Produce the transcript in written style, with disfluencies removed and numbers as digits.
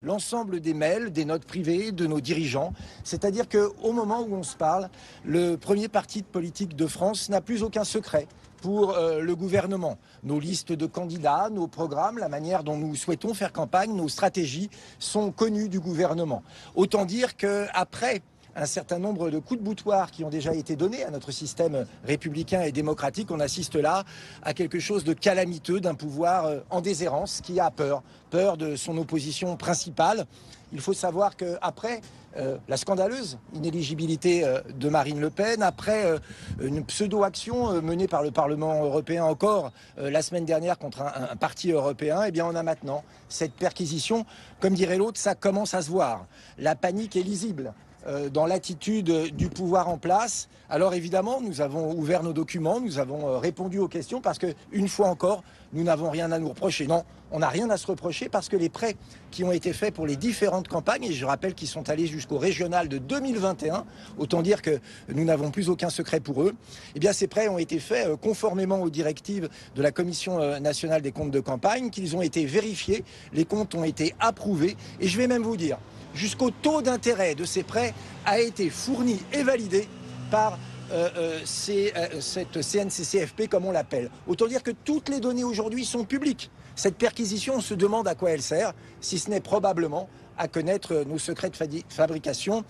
l'ensemble des mails, des notes privées de nos dirigeants. C'est-à-dire qu'au moment où on se parle, le premier parti politique de France n'a plus aucun secret pour le gouvernement. Nos listes de candidats, nos programmes, la manière dont nous souhaitons faire campagne, nos stratégies sont connues du gouvernement. Autant dire qu'après un certain nombre de coups de boutoir qui ont déjà été donnés à notre système républicain et démocratique, on assiste là à quelque chose de calamiteux, d'un pouvoir en déshérence qui a peur de son opposition principale. Il faut savoir qu'après la scandaleuse inéligibilité de Marine Le Pen, après une pseudo-action menée par le Parlement européen encore la semaine dernière contre un parti européen, eh bien on a maintenant cette perquisition. Comme dirait l'autre, ça commence à se voir. La panique est lisible dans l'attitude du pouvoir en place. Alors évidemment, nous avons ouvert nos documents, nous avons répondu aux questions parce qu'une fois encore, nous n'avons rien à nous reprocher. Non, on n'a rien à se reprocher parce que les prêts qui ont été faits pour les différentes campagnes, et je rappelle qu'ils sont allés jusqu'au régional de 2021, autant dire que nous n'avons plus aucun secret pour eux, eh bien ces prêts ont été faits conformément aux directives de la Commission nationale des comptes de campagne, qu'ils ont été vérifiés, les comptes ont été approuvés, et je vais même vous dire, jusqu'au taux d'intérêt de ces prêts a été fourni et validé par cette CNCCFP, comme on l'appelle. Autant dire que toutes les données aujourd'hui sont publiques. Cette perquisition, on se demande à quoi elle sert, si ce n'est probablement à connaître nos secrets de fabrication.